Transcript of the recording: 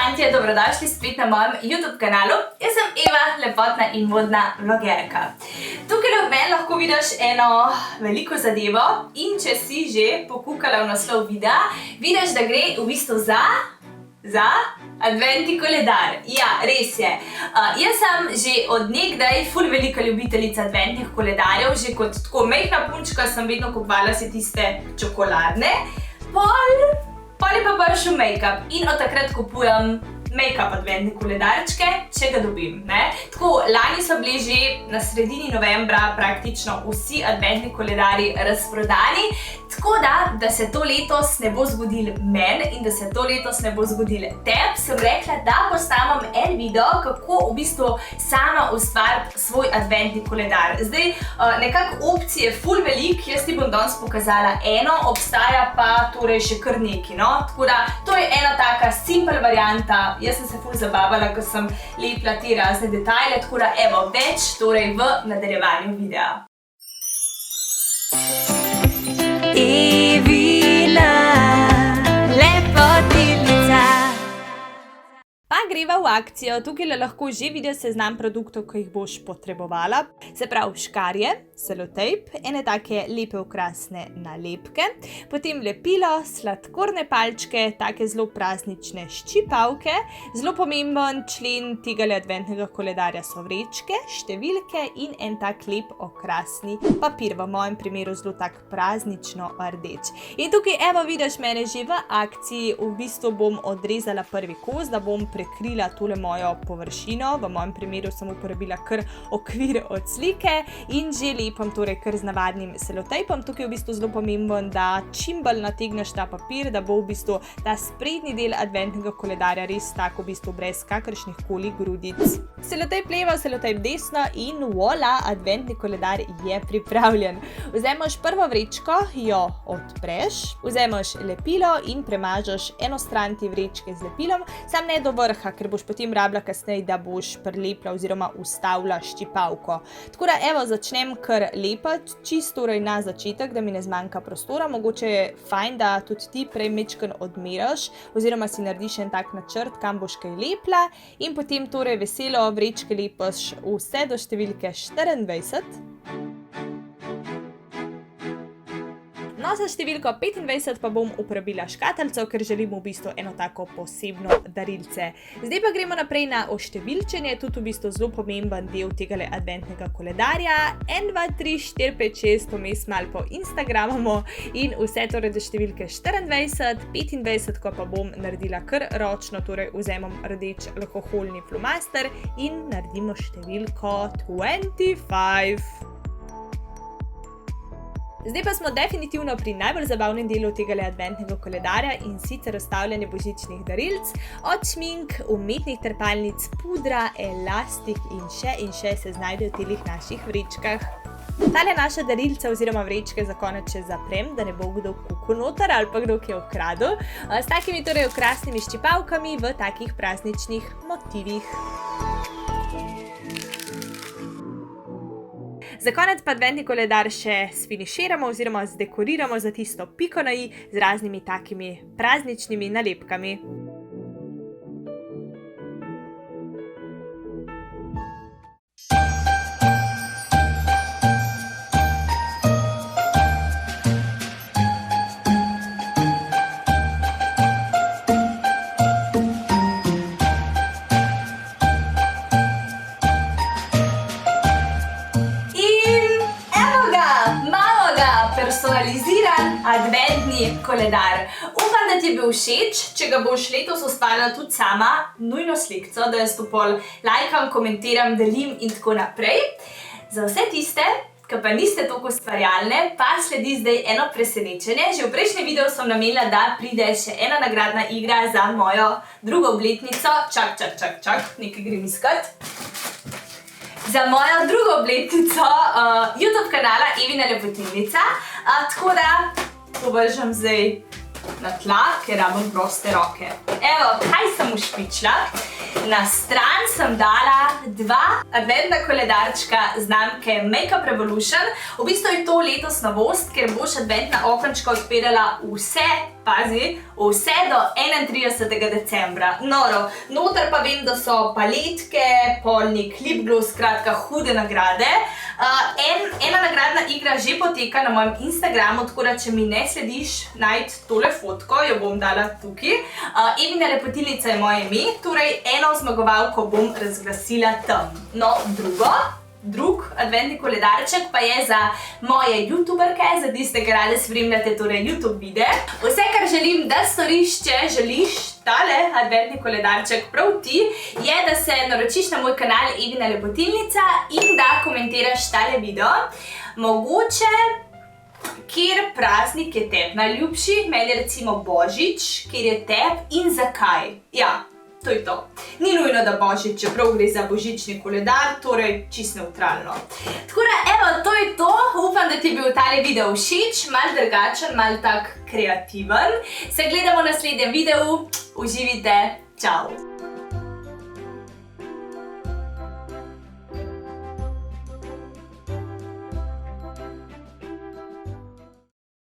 fantje, dobrodošli spet na mojem YouTube kanalu. Jaz sem Eva, lepotna in modna vlogerka. Tukaj ob meni lahko vidiš eno veliko zadevo in če si že pokukala v naslov videa, vidiš, da gre v bistvu za adventni koledar. Ja, res je. Jaz sem že od nekdaj ful velika ljubiteljica adventnih koledarjev, že kot tako majhna punčka sem vedno kupovala si tiste čokoladne. Pol je pa prišel make-up in od takrat kupujem make-up adventne koledarčke, če ga dobim. Tako, lani so bili že na sredini novembra praktično vsi adventni koledarji razprodani, tako da se to letos ne bo zgodilo meni in da se to letos ne bo zgodilo tebi, sem rekla, da posnamem en video, kako v bistvu sama ustvariti svoj adventni koledar. Zdaj, nekako opcije ful velik, jaz ti bom danes pokazala eno, obstaja pa torej še kar nekaj, no. Tako da, to je ena taka simpel varianta, jaz sem se ful zabavala, ko sem lepila te razne detajle, tako da evo, več torej v nadaljevanju videa. Evina lepotilnica. Pa greva v akcijo, tukaj lahko že vidiš seznam produktov, ki jih boš potrebovala. Se pravi škarje, selotejp, ene take lepe okrasne nalepke, potem lepilo, sladkorne palčke, take zelo praznične ščipavke, zelo pomemben člen tega adventnega koledarja so vrečke, številke in en tak lep okrasni papir, v mojem primeru zelo tak praznično rdeč. In tukaj evo vidiš mene že v akciji, v bistvu bom odrezala prvi kos, da bom prekrila tole mojo površino, v mojem primeru sem uporabila kar okvir od slike in že lepam torej kar z navadnim selotejpom. Tukaj je v bistvu zelo pomemben, da čim bolj nategneš ta papir, da bo v bistvu ta sprednji del adventnega koledarja res tako v bistvu brez kakršnih koli grudic. Selotejp levo, selotejp desno in voila, adventni koledar je pripravljen. Vzameš prvo vrečko, jo odpreš, vzameš lepilo in premažeš eno stran te vrečke z lepilom, sam ne do vrha, ker boš potem rabila kasneje, da boš prilepila oziroma ustavila ščipavko. Tako da evo, začnem kar lepati, čisto torej na začetek, da mi ne zmanjka prostora. Mogoče je fajn, da tudi ti prej majčkeno odmeraš oziroma si narediš en tak načrt, kam boš kaj lepila in potem torej veselo vrečke lepaš vse do številke 24. No, za številko 25 pa bom uporabila škatlico, ker želim v bistvu eno tako posebno darilce. Zdaj pa gremo naprej na oštevilčenje, tudi v bistvu zelo pomemben del tega adventnega koledarja. 1, 2, 3, 4, 5, 6, vmes malo po Instagramamo in vse torej do številke 24, 25, ko pa bom naredila kar ročno, torej vzamem rdeč alkoholni flomaster in naredimo številko 25. Zdaj pa smo definitivno pri najbolj zabavnem delu tega adventnega koledarja in sicer razstavljanje božičnih darilc, od šmink, umetnih trpalnic, pudra, elastik in še se znajdejo v telih naših vrečkah. Tale naša darilca oziroma vrečke za konec še zaprem, da ne bo kdo kukal noter ali pa kdo kje ukradel, s takimi torej okrasnimi ščipavkami v takih prazničnih motivih. Za konec pa adventni koledar še sfiniširamo oziroma zdekoriramo za tisto piko na i z raznimi takimi prazničnimi nalepkami. Personaliziran adventni koledar. Upam, da ti je bil všeč. Če ga boš letos ustvarila tudi sama, nujno slikco, da jaz to pol lajkam, komentiram, delim in tako naprej. Za vse tiste, ki pa niste toliko ustvarjalne, pa sledi zdaj eno presenečenje. Že v prejšnjem videu sem namenila, da pride še ena nagradna igra za mojo drugo obletnico. Čak, nekaj grem iskat. Za mojo drugo obletnico YouTube kanala Evina lepotilnica. Tako da povržem zdaj na tla, ker rabim proste roke. Evo, kaj sem ušpičila? Na stran sem dala 2 adventna koledarčka znamke Make-up Revolution. V bistvu je to letos novost, ker boš adventna okenčka odpirala vse pazi, vse do 31. decembra. Noro, noter pa vem, da so paletke, polnik, lipgloss, skratka hude nagrade. Ena nagradna igra že poteka na mojem Instagramu, tako da če mi ne slediš, najdi tole fotko, jo bom dala tukaj. Evina lepotilnica je moje ime, torej eno zmagovalko bom razglasila tam. No, drug adventni koledarček pa je za moje youtuberke, za tiste, ki rade spremljate torej YouTube videe. Vse, kar želim, da storiš, če želiš tale adventni koledarček prav ti, je, da se naročiš na moj kanal Evina lepotilnica in da komentiraš tale video. Mogoče, kjer praznik je tebi najljubši, meni recimo Božič, kjer je tebi in zakaj. Ja, to je to. Ni nujno, da Božič, čeprav gre za božični koledar, torej čisto neutralno. Tako da, evo, to je to. Upam, da ti je bil tale video všeč, malo drugačen, malo tak kreativen. Se gledamo v naslednjem videu. Uživite. Čau!